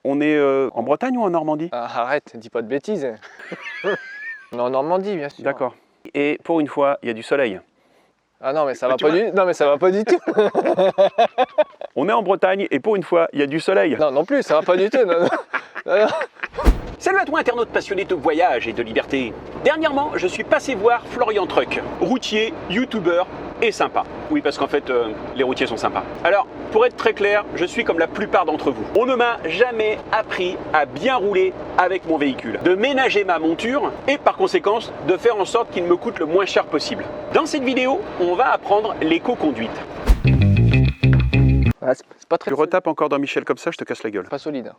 On est en Bretagne ou en Normandie? Ah, arrête, dis pas de bêtises. On est en Normandie, bien sûr. D'accord. Et pour une fois, il y a du soleil. Ah non, mais ça va pas du tout. On est en Bretagne et pour une fois, il y a du soleil. Non, non plus, ça va pas du tout. Non, non. Non, non. Salut à toi internaute passionné de voyage et de liberté. Dernièrement, je suis passé voir Florian Truc, routier, youtubeur et sympa. Oui, parce qu'en fait, les routiers sont sympas. Alors, pour être très clair, je suis comme la plupart d'entre vous. On ne m'a jamais appris à bien rouler avec mon véhicule, de ménager ma monture et par conséquent, de faire en sorte qu'il me coûte le moins cher possible. Dans cette vidéo, on va apprendre l'éco-conduite. Ah, c'est pas très Tu retapes encore dans Michel comme ça, je te casse la gueule. pas solide.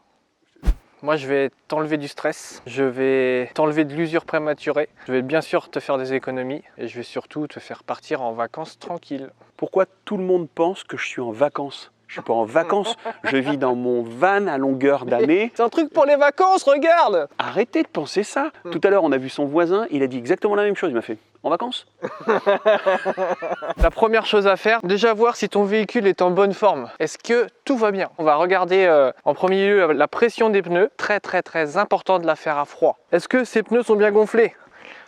Moi, je vais t'enlever du stress, je vais t'enlever de l'usure prématurée, je vais bien sûr te faire des économies et je vais surtout te faire partir en vacances tranquille. Pourquoi tout le monde pense que je suis en vacances? Je suis pas en vacances, je vis dans mon van à longueur d'année. C'est un truc pour les vacances, regarde! Arrêtez de penser ça. Tout à l'heure, on a vu son voisin, il a dit exactement la même chose. Il m'a fait « En vacances ?» La première chose à faire, déjà voir si ton véhicule est en bonne forme. Est-ce que tout va bien? On va regarder en premier lieu la pression des pneus. Très important de la faire à froid. Est-ce que ces pneus sont bien gonflés?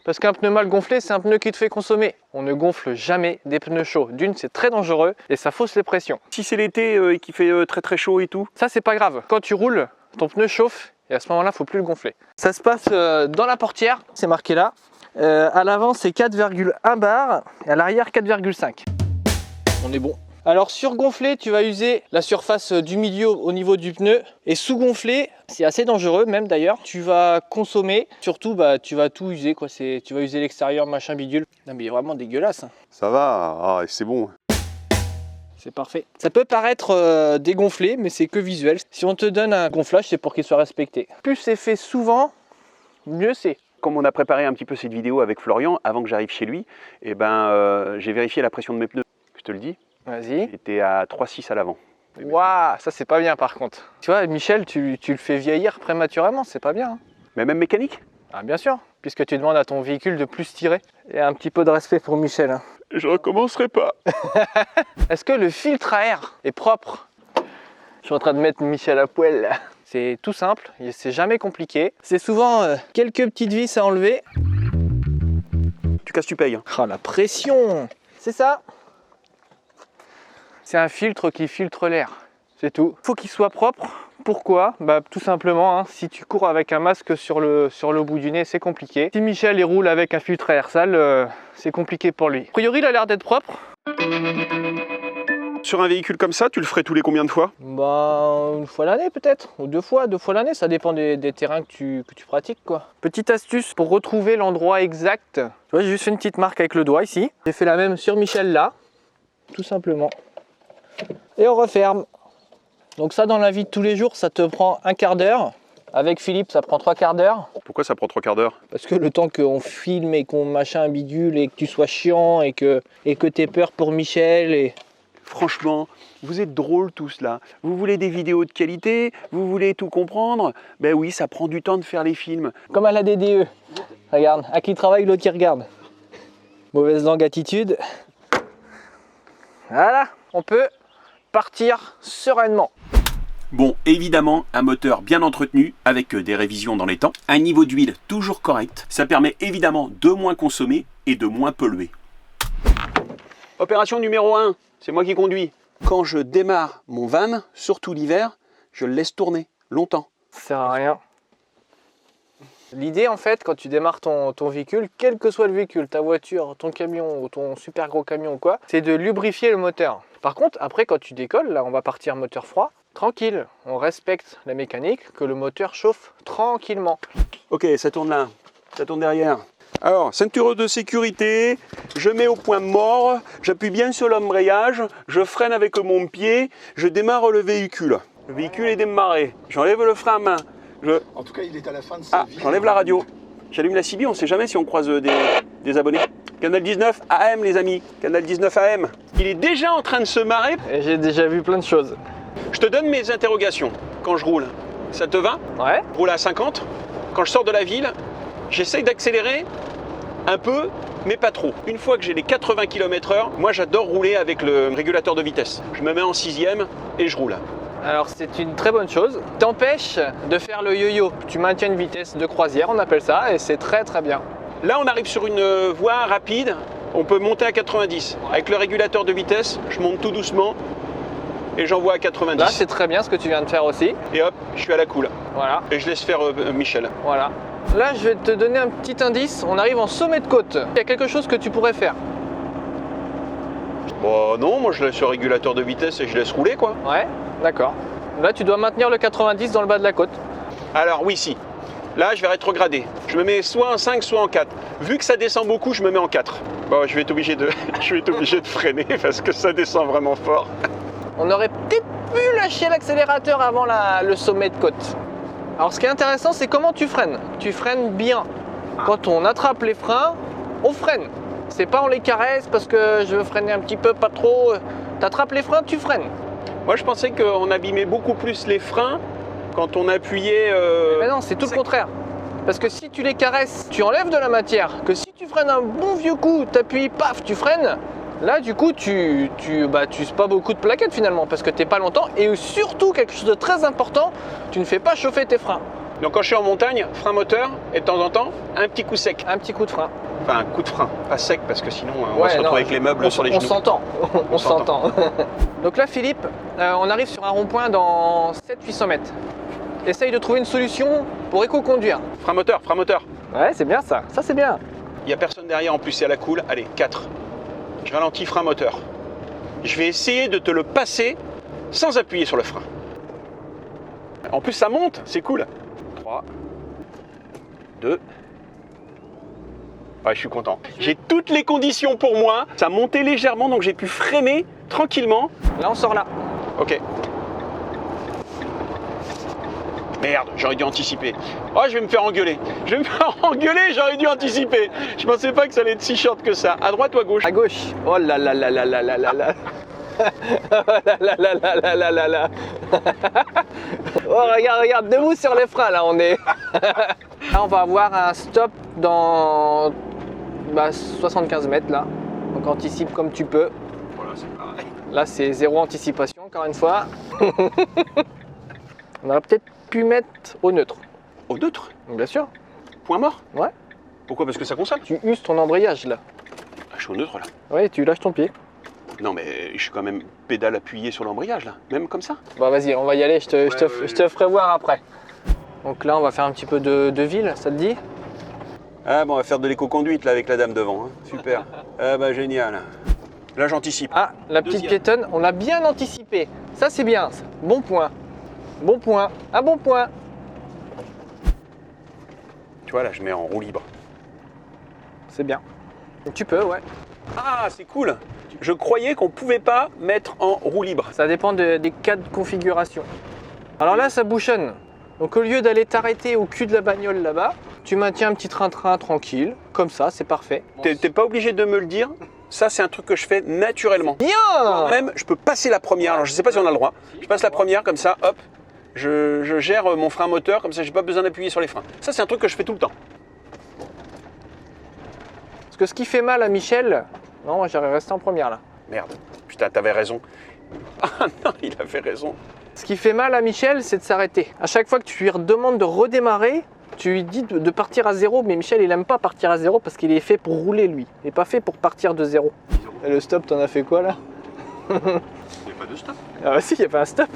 Parce qu'un pneu mal gonflé, c'est un pneu qui te fait consommer. On ne gonfle jamais des pneus chauds. D'une, c'est très dangereux et ça fausse les pressions. Si c'est l'été et qu'il fait très chaud et tout. Ça, c'est pas grave. Quand tu roules, ton pneu chauffe et à ce moment-là, il ne faut plus le gonfler. Ça se passe dans la portière, c'est marqué là. À l'avant, c'est 4,1 bar et à l'arrière, 4,5. On est bon. Alors surgonflé, tu vas user la surface du milieu au niveau du pneu et sous-gonflé, c'est assez dangereux même d'ailleurs. Tu vas consommer, surtout tu vas tout user quoi. Tu vas user l'extérieur, machin bidule. Non mais il est vraiment dégueulasse. Hein. Ça va, c'est bon. C'est parfait. Ça peut paraître dégonflé, mais c'est que visuel. Si on te donne un gonflage, c'est pour qu'il soit respecté. Plus c'est fait souvent, mieux c'est. Comme on a préparé un petit peu cette vidéo avec Florian, avant que j'arrive chez lui, eh j'ai vérifié la pression de mes pneus. Je te le dis. Vas-y. J'étais à 3,6 à l'avant. Waouh, ça c'est pas bien par contre. Tu vois, Michel, tu le fais vieillir prématurément, c'est pas bien. Hein. Mais même mécanique? Ah bien sûr, puisque tu demandes à ton véhicule de plus tirer. Et un petit peu de respect pour Michel. Hein. Je recommencerai pas. Est-ce que le filtre à air est propre? Je suis en train de mettre Michel à poil là. C'est tout simple, c'est jamais compliqué. C'est souvent quelques petites vis à enlever. Tu casses, tu payes. Oh la pression! C'est ça. C'est un filtre qui filtre l'air, c'est tout. Il faut qu'il soit propre. Pourquoi? Tout simplement, hein, si tu cours avec un masque sur le bout du nez, c'est compliqué. Si Michel il roule avec un filtre à air sale, c'est compliqué pour lui. A priori, il a l'air d'être propre. Sur un véhicule comme ça, tu le ferais tous les combien de fois? Une fois l'année peut-être, ou deux fois l'année, ça dépend des terrains que tu pratiques quoi. Petite astuce pour retrouver l'endroit exact. Tu vois, j'ai juste fait une petite marque avec le doigt ici. J'ai fait la même sur Michel là, tout simplement. Et on referme. Donc ça dans la vie de tous les jours, ça te prend un quart d'heure. Avec Philippe, ça prend 3 quarts d'heure. Pourquoi ça prend 3 quarts d'heure? Parce que le temps qu'on filme et qu'on machin bidule et que tu sois chiant et que t'aies peur pour Michel et... Franchement, vous êtes drôles tous là. Vous voulez des vidéos de qualité, vous voulez tout comprendre. Ben oui, ça prend du temps de faire les films. Comme à la DDE. Regarde, à qui travaille, l'autre qui regarde. Mauvaise langue attitude. Voilà, on peut partir sereinement. Bon, évidemment, un moteur bien entretenu, avec des révisions dans les temps, un niveau d'huile toujours correct, ça permet évidemment de moins consommer et de moins polluer. Opération numéro 1, c'est moi qui conduis. Quand je démarre mon van, surtout l'hiver, je le laisse tourner longtemps. Ça sert à rien. L'idée en fait, quand tu démarres ton véhicule, quel que soit le véhicule, ta voiture, ton camion ou ton super gros camion ou quoi, c'est de lubrifier le moteur. Par contre, après quand tu décolles, là on va partir moteur froid, tranquille, on respecte la mécanique, que le moteur chauffe tranquillement. Ok, ça tourne là, ça tourne derrière. Alors, ceinture de sécurité, je mets au point mort, j'appuie bien sur l'embrayage, je freine avec mon pied, je démarre le véhicule. Le véhicule est démarré, j'enlève le frein à main. En tout cas, il est à la fin de sa vie. J'enlève la radio, j'allume la CB, on ne sait jamais si on croise des abonnés. Canal 19 AM les amis, Canal 19 AM. Il est déjà en train de se marrer. Et j'ai déjà vu plein de choses. Je te donne mes interrogations quand je roule. Ça te va? Ouais. Je roule à 50. Quand je sors de la ville, j'essaye d'accélérer un peu, mais pas trop. Une fois que j'ai les 80 km/h, moi j'adore rouler avec le régulateur de vitesse. Je me mets en 6e et je roule. Alors c'est une très bonne chose. T'empêche de faire le yo-yo. Tu maintiens une vitesse de croisière, on appelle ça, et c'est très très bien. Là, on arrive sur une voie rapide. On peut monter à 90. Avec le régulateur de vitesse, je monte tout doucement et j'envoie à 90. Là, c'est très bien ce que tu viens de faire aussi. Et hop, je suis à la cool. Voilà, Et je laisse faire Michel. voilà. Là, je vais te donner un petit indice. On arrive en sommet de côte. Il y a quelque chose que tu pourrais faire. Bon, non, moi je laisse le régulateur de vitesse et je laisse rouler, quoi. Ouais, d'accord. Là, tu dois maintenir le 90 dans le bas de la côte. Alors, oui, si. Là, je vais rétrograder. Je me mets soit en 5, soit en 4. Vu que ça descend beaucoup, je me mets en 4. Bon, je vais être obligé de, je vais être obligé de freiner parce que ça descend vraiment fort. On aurait peut-être pu lâcher l'accélérateur avant le sommet de côte. Alors, ce qui est intéressant, c'est comment tu freines. Tu freines bien. Quand on attrape les freins, on freine. C'est pas on les caresse parce que je veux freiner un petit peu, pas trop. T'attrapes les freins, tu freines. Moi, je pensais qu'on abîmait beaucoup plus les freins quand on appuyait... Mais non, c'est tout le contraire. Parce que si tu les caresses, tu enlèves de la matière. Que si tu freines un bon vieux coup, t'appuies, paf, tu freines. Là, du coup, tu uses pas beaucoup de plaquettes finalement parce que t'es pas longtemps. Et surtout, quelque chose de très important, tu ne fais pas chauffer tes freins. Donc quand je suis en montagne, frein moteur et de temps en temps, un petit coup sec. Un petit coup de frein. Enfin, un coup de frein, pas sec parce que sinon on va Ouais, se retrouver non, avec les meubles sur les On genoux. s'entend. On s'entend. Donc là, Philippe, on arrive sur un rond-point dans 700-800 mètres. Essaye de trouver une solution pour éco-conduire. Frein moteur, frein moteur. Ouais, c'est bien ça. Ça, c'est bien. Il n'y a personne derrière, en plus c'est à la cool. Allez, 4. Je ralentis, frein moteur. Je vais essayer de te le passer sans appuyer sur le frein. En plus ça monte, c'est cool. 3, 2. Ouais, je suis content. J'ai toutes les conditions pour moi. Ça montait légèrement, donc j'ai pu freiner tranquillement. Là, on sort là. Ok. Merde, j'aurais dû anticiper. Oh, je vais me faire engueuler. Je vais me faire engueuler, j'aurais dû anticiper. Je pensais pas que ça allait être si short que ça. À droite ou à gauche? À gauche. Oh là là là là là là là là. Oh là là là là là là là là. Oh, regarde, debout sur les freins, là, on est. Là, on va avoir un stop dans 75 mètres, là. Donc, anticipe comme tu peux. Voilà, c'est pareil. Là, c'est zéro anticipation, encore une fois. On aurait peut-être pu mettre au neutre. Au neutre? Bien sûr. Point mort? Ouais. Pourquoi? Parce que ça consomme? Tu uses ton embrayage, là. Ah, je suis au neutre là. Ouais, tu lâches ton pied. Non mais je suis quand même pédale appuyée sur l'embrayage là, même comme ça. Bon, vas-y, on va y aller, je te ferai voir après. Donc là, on va faire un petit peu de ville, ça te dit? Ah bon, on va faire de l'éco-conduite là avec la dame devant, hein. Super. Ah bah génial. Là j'anticipe. Ah, la petite Deuxième. piétonne, on l'a bien anticipé. Ça, c'est bien. Ça. Bon point. Bon point. Un bon point. Tu vois là, je mets en roue libre. C'est bien. Tu peux, ouais. Ah, c'est cool. Je croyais qu'on pouvait pas mettre en roue libre. Ça dépend des cas de configuration. Alors là, ça bouchonne. Donc au lieu d'aller t'arrêter au cul de la bagnole là-bas, tu maintiens un petit train-train tranquille. Comme ça, c'est parfait. T'es pas obligé de me le dire. Ça, c'est un truc que je fais naturellement. Bien. Même, je peux passer la première. Alors, je sais pas si on a le droit. Je passe la première comme ça, hop. Je gère mon frein moteur, comme ça, j'ai pas besoin d'appuyer sur les freins. Ça, c'est un truc que je fais tout le temps. Parce que ce qui fait mal à Michel, non, moi j'aurais resté en première là. Merde. Putain, t'avais raison. Ah non, il avait raison. Ce qui fait mal à Michel, c'est de s'arrêter. À chaque fois que tu lui demandes de redémarrer, tu lui dis de partir à zéro, mais Michel, il aime pas partir à zéro parce qu'il est fait pour rouler, lui. Il n'est pas fait pour partir de zéro. Et le stop, t'en as fait quoi là? Il n'y a pas de stop. Ah bah si, il n'y a pas un stop.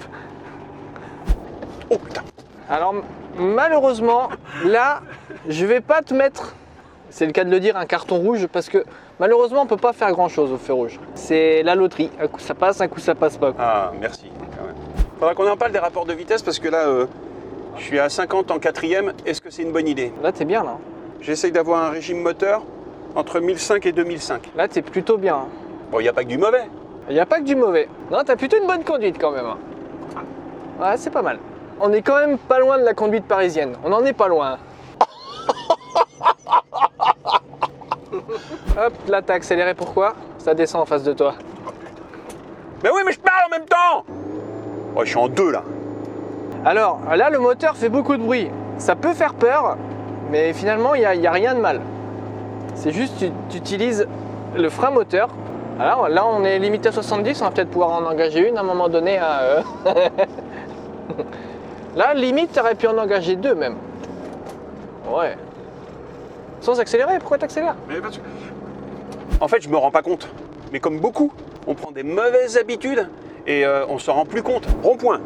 Oh putain. Alors, malheureusement, là, je vais pas te mettre, c'est le cas de le dire, un carton rouge parce que malheureusement, on peut pas faire grand chose au feu rouge. C'est la loterie. Un coup ça passe, un coup ça passe pas. Ah, merci. Quand même. Faudra qu'on en parle des rapports de vitesse parce que là, je suis à 50 en quatrième. Est-ce que c'est une bonne idée? Là, t'es bien là. J'essaye d'avoir un régime moteur entre 1005 et 2005. Là, t'es plutôt bien. Bon, il n'y a pas que du mauvais. Il n'y a pas que du mauvais. Non, t'as plutôt une bonne conduite quand même. Ouais, c'est pas mal. On est quand même pas loin de la conduite parisienne. On en est pas loin. Hop, là t'as accéléré, pourquoi? Ça descend en face de toi. Mais oui, mais je parle en même temps. Oh, je suis en 2 là. Alors, là le moteur fait beaucoup de bruit. Ça peut faire peur, mais finalement il n'y a rien de mal. C'est juste tu utilises le frein moteur. Alors là on est limité à 70, on va peut-être pouvoir en engager une à un moment donné. Là, limite, t'aurais pu en engager 2 même. Ouais. Sans accélérer, pourquoi t'accélères? En fait, je me rends pas compte. Mais comme beaucoup, on prend des mauvaises habitudes et on s'en rend plus compte. Rond-point.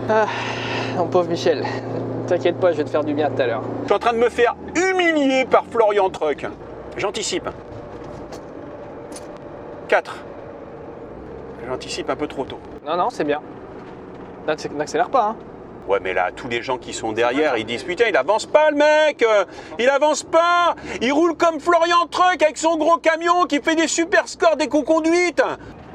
Ah, mon pauvre Michel. T'inquiète pas, je vais te faire du bien tout à l'heure. Je suis en train de me faire humilier par Florian Truck. J'anticipe. 4. J'anticipe un peu trop tôt. Non, non, c'est bien. N'accélère pas, hein. Ouais, mais là, tous les gens qui sont derrière, ils disent putain, il avance pas le mec, il avance pas, il roule comme Florian Truck avec son gros camion qui fait des super scores des co-conduites.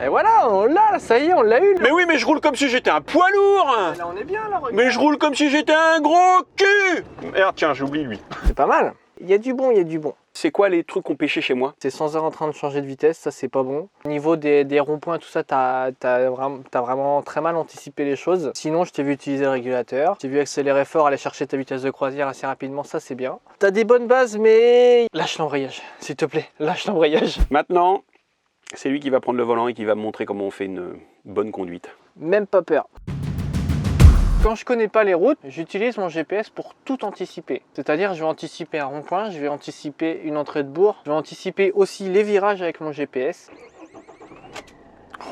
Et voilà, on l'a, ça y est, on l'a eu. Là. Mais oui, mais je roule comme si j'étais un poids lourd. Là, on est bien, là, regarde. Mais je roule comme si j'étais un gros cul. Merde, tiens, j'oublie lui. C'est pas mal. Il y a du bon, il y a du bon. C'est quoi les trucs qu'on pêchait chez moi? C'est sans heure en train de changer de vitesse, ça c'est pas bon. Au niveau des ronds-points, tout ça, t'as vraiment très mal anticipé les choses. Sinon, je t'ai vu utiliser le régulateur, je t'ai vu accélérer fort, aller chercher ta vitesse de croisière assez rapidement, ça c'est bien. T'as des bonnes bases, mais lâche l'embrayage, s'il te plaît, lâche l'embrayage. Maintenant, c'est lui qui va prendre le volant et qui va me montrer comment on fait une bonne conduite. Même pas peur. Quand je connais pas les routes, j'utilise mon GPS pour tout anticiper. C'est-à-dire, je vais anticiper un rond-point, je vais anticiper une entrée de bourg, je vais anticiper aussi les virages avec mon GPS.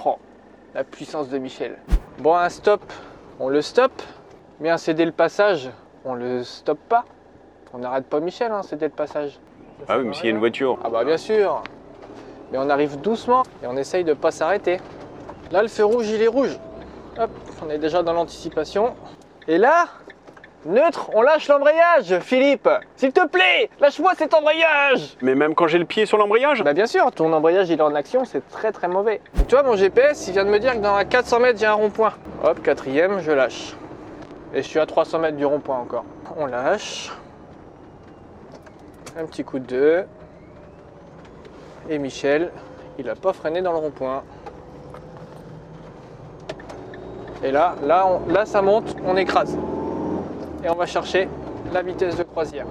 Oh, la puissance de Michel. Bon, un stop, on le stoppe, mais un céder le passage, on le stoppe pas. On n'arrête pas Michel, hein, céder le passage. Ah oui, mais s'il y a une voiture. Ah bah bien sûr. Mais on arrive doucement et on essaye de pas s'arrêter. Là, le feu rouge, il est rouge. Hop, on est déjà dans l'anticipation. Et là, neutre, on lâche l'embrayage, Philippe. S'il te plaît, lâche-moi cet embrayage. Mais même quand j'ai le pied sur l'embrayage? Bah bien sûr, ton embrayage il est en action, c'est très très mauvais. Donc, tu vois, mon GPS, il vient de me dire que dans 400 mètres, j'ai un rond-point. Hop, 4e, je lâche. Et je suis à 300 mètres du rond-point encore. On lâche. Un petit coup de 2. Et Michel, il a pas freiné dans le rond-point. Et là ça monte, on écrase. Et on va chercher la vitesse de croisière.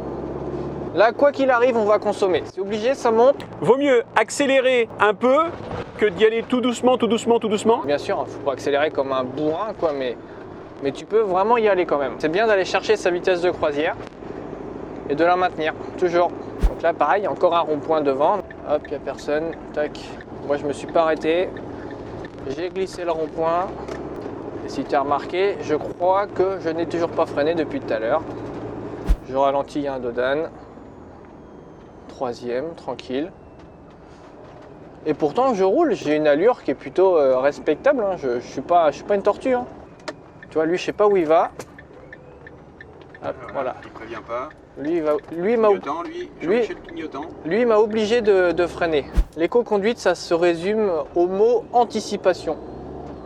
Là, quoi qu'il arrive, on va consommer. C'est obligé, ça monte. Vaut mieux accélérer un peu que d'y aller tout doucement, tout doucement, tout doucement. Bien sûr, il faut pas accélérer comme un bourrin, quoi, mais tu peux vraiment y aller quand même. C'est bien d'aller chercher sa vitesse de croisière et de la maintenir, toujours. Donc là, pareil, encore un rond-point devant. Hop, il n'y a personne. Tac. Moi, je me suis pas arrêté. J'ai glissé le rond-point. Et si tu as remarqué, je crois que je n'ai toujours pas freiné depuis tout à l'heure. Je ralentis, il y a un dodane. 3e, tranquille. Et pourtant, je roule. J'ai une allure qui est plutôt respectable. Hein. Je suis pas une tortue. Hein. Tu vois, lui, je sais pas où il va. Hop, voilà. Il prévient pas. Lui m'a obligé de freiner. L'éco-conduite, ça se résume au mot anticipation.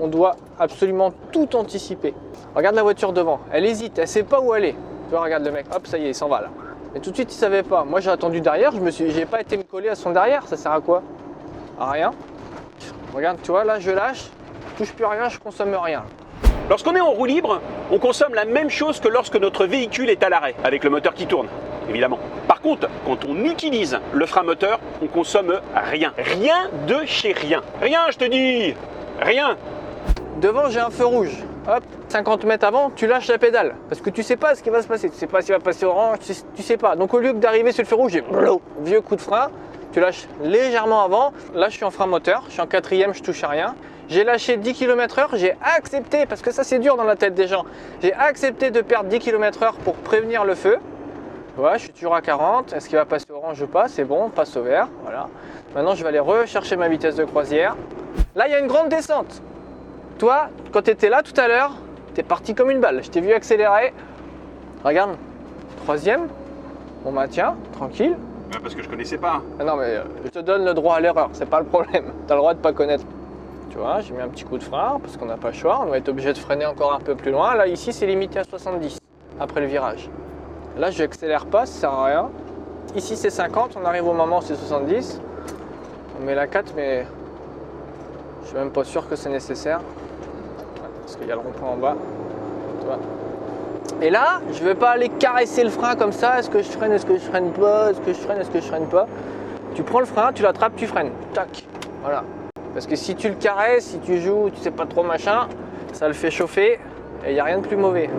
On doit absolument tout anticiper. Regarde la voiture devant, elle hésite, elle sait pas où aller. Tu vois, regarde le mec, hop, ça y est, il s'en va là. Mais tout de suite, il savait pas. Moi, j'ai attendu derrière, j'ai pas été me coller à son derrière. Ça sert à quoi? À rien. Regarde, tu vois, là, je lâche, je touche plus à rien, je consomme rien. Lorsqu'on est en roue libre, on consomme la même chose que lorsque notre véhicule est à l'arrêt, avec le moteur qui tourne, évidemment. Par contre, quand on utilise le frein moteur, on consomme rien. Rien de chez rien. Rien, je te dis. Rien. Devant, j'ai un feu rouge. Hop, 50 mètres avant, tu lâches la pédale. Parce que tu sais pas ce qui va se passer. Tu sais pas s'il va passer orange, tu sais pas. Donc au lieu que d'arriver sur le feu rouge, j'ai vieux coup de frein. Tu lâches légèrement avant. Là, je suis en frein moteur. Je suis en 4e, je touche à rien. J'ai lâché 10 km/h. J'ai accepté, parce que ça c'est dur dans la tête des gens. J'ai accepté de perdre 10 km/h pour prévenir le feu. Voilà, je suis toujours à 40. Est-ce qu'il va passer orange ou pas? C'est bon, on passe au vert. Voilà. Maintenant, je vais aller rechercher ma vitesse de croisière. Là, il y a une grande descente. Toi, quand tu étais là tout à l'heure, tu es parti comme une balle. Je t'ai vu accélérer. Regarde, 3e, on maintient, tranquille. Parce que je connaissais pas. Ah non, mais je te donne le droit à l'erreur, c'est pas le problème. Tu as le droit de pas connaître. Tu vois, j'ai mis un petit coup de frein parce qu'on n'a pas le choix. On va être obligé de freiner encore un peu plus loin. Là, ici, c'est limité à 70 après le virage. Là, je n'accélère pas, ça sert à rien. Ici, c'est 50. On arrive au moment où c'est 70. On met la 4, mais je suis même pas sûr que c'est nécessaire. Parce qu'il y a le rond-point en bas. Tu vois. Et là, je ne vais pas aller caresser le frein comme ça. Est-ce que je freine, est-ce que je freine pas? Tu prends le frein, tu l'attrapes, tu freines. Tac. Voilà. Parce que si tu le caresses, si tu joues, tu sais pas trop machin, ça le fait chauffer et il n'y a rien de plus mauvais.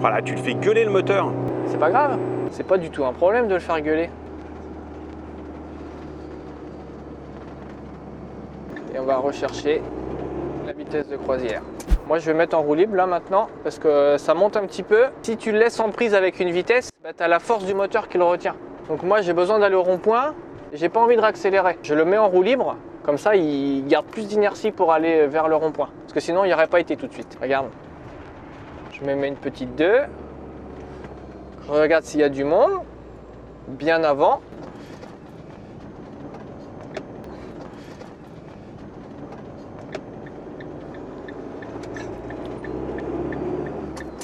Voilà, tu le fais gueuler le moteur. C'est pas grave, c'est pas du tout un problème de le faire gueuler. Et on va rechercher la vitesse de croisière. Moi je vais mettre en roue libre là maintenant parce que ça monte un petit peu. Si tu le laisses en prise avec une vitesse, bah, tu as la force du moteur qui le retient. Donc moi j'ai besoin d'aller au rond-point, j'ai pas envie de réaccélérer. Je le mets en roue libre, comme ça il garde plus d'inertie pour aller vers le rond-point. Parce que sinon il n'y aurait pas été tout de suite. Regarde. Je me mets une petite 2. Je regarde s'il y a du monde. Bien avant.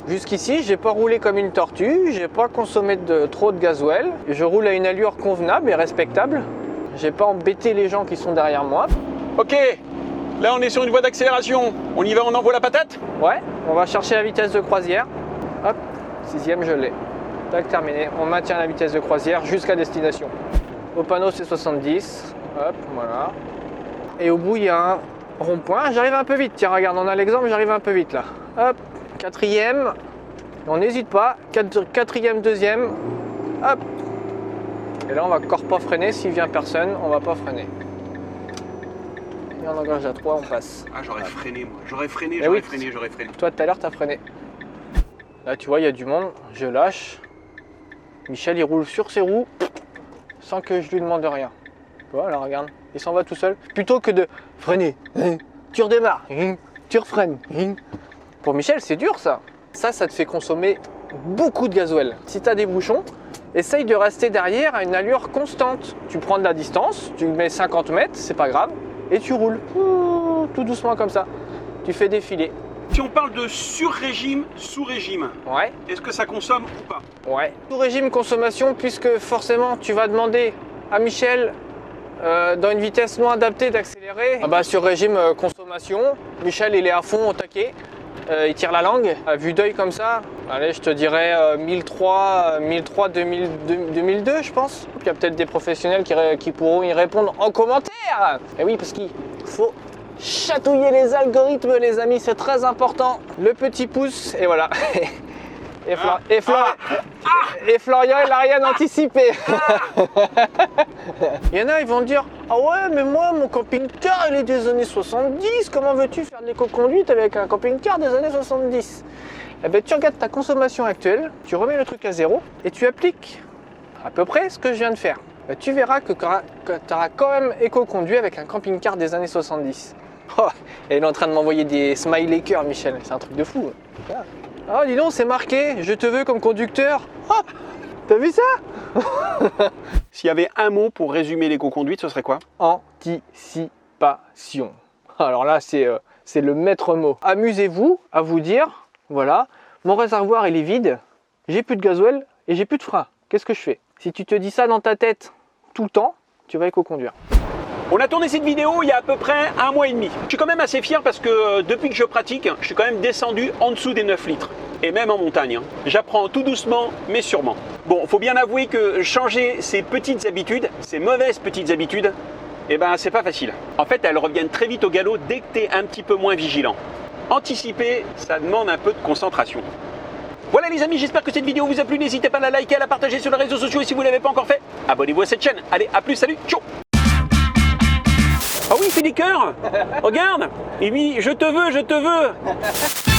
Jusqu'ici, j'ai pas roulé comme une tortue, j'ai pas consommé trop de gasoil. Je roule à une allure convenable et respectable. J'ai pas embêté les gens qui sont derrière moi. Ok, là on est sur une voie d'accélération. On y va, on envoie la patate? Ouais, on va chercher la vitesse de croisière. Hop, 6e, je l'ai. Tac, terminé. On maintient la vitesse de croisière jusqu'à destination. Au panneau, c'est 70. Hop, voilà. Et au bout, il y a un rond-point. J'arrive un peu vite. Tiens, regarde, on a l'exemple, j'arrive un peu vite là. Hop. 4e, on n'hésite pas, 4e, 2e, hop. Et là on va encore pas freiner, s'il vient personne, on va pas freiner. Et on engage à 3, on passe. Ah j'aurais freiné moi, j'aurais freiné. Toi tout à l'heure t'as freiné. Là tu vois il y a du monde, je lâche. Michel il roule sur ses roues sans que je lui demande rien. Voilà regarde, il s'en va tout seul. Plutôt que de freiner, tu redémarres, tu refreines. Pour Michel, c'est dur ça. Ça te fait consommer beaucoup de gasoil. Si tu as des bouchons, essaye de rester derrière à une allure constante. Tu prends de la distance, tu mets 50 mètres, c'est pas grave, et tu roules. Tout doucement comme ça. Tu fais défiler. Si on parle de sur-régime, sous-régime, Ouais. est-ce que ça consomme ou pas? Ouais. Tout régime consommation, puisque forcément tu vas demander à Michel dans une vitesse non adaptée d'accélérer. Ah bah sur régime consommation, Michel il est à fond au taquet. Il tire la langue, à vue d'œil comme ça, allez je te dirais 1003, 2002 je pense. Il y a peut-être des professionnels qui pourront y répondre en commentaire. Et oui parce qu'il faut chatouiller les algorithmes les amis, c'est très important. Le petit pouce et voilà. Et Florian il n'a rien anticipé. Il y en a ils vont dire ah ouais mais moi mon camping-car il est des années 70, comment veux-tu faire de l'éco-conduite avec un camping-car des années 70? Eh ben tu regardes ta consommation actuelle, tu remets le truc à zéro et tu appliques à peu près ce que je viens de faire. Ben, tu verras que tu auras quand même éco-conduit avec un camping-car des années 70. Oh, et il est en train de m'envoyer des smiley cœurs Michel, c'est un truc de fou. Ah dis donc c'est marqué, je te veux comme conducteur. Oh, t'as vu ça? S'il y avait un mot pour résumer l'éco-conduite, ce serait quoi? Anticipation. Alors là c'est le maître mot. Amusez-vous à vous dire, voilà, mon réservoir il est vide, j'ai plus de gasoil et j'ai plus de frein. Qu'est-ce que je fais? Si tu te dis ça dans ta tête tout le temps, tu vas éco-conduire. On a tourné cette vidéo il y a à peu près 1 mois et demi. Je suis quand même assez fier parce que depuis que je pratique, je suis quand même descendu en dessous des 9 litres. Et même en montagne. J'apprends tout doucement mais sûrement. Bon, faut bien avouer que changer ces petites habitudes, ces mauvaises petites habitudes, eh ben c'est pas facile. En fait, elles reviennent très vite au galop dès que tu es un petit peu moins vigilant. Anticiper, ça demande un peu de concentration. Voilà les amis, j'espère que cette vidéo vous a plu. N'hésitez pas à la liker, à la partager sur les réseaux sociaux et si vous ne l'avez pas encore fait, abonnez-vous à cette chaîne. Allez, à plus, salut, ciao. Ah oui, il fait des cœurs. Regarde, il dit je te veux, je te veux.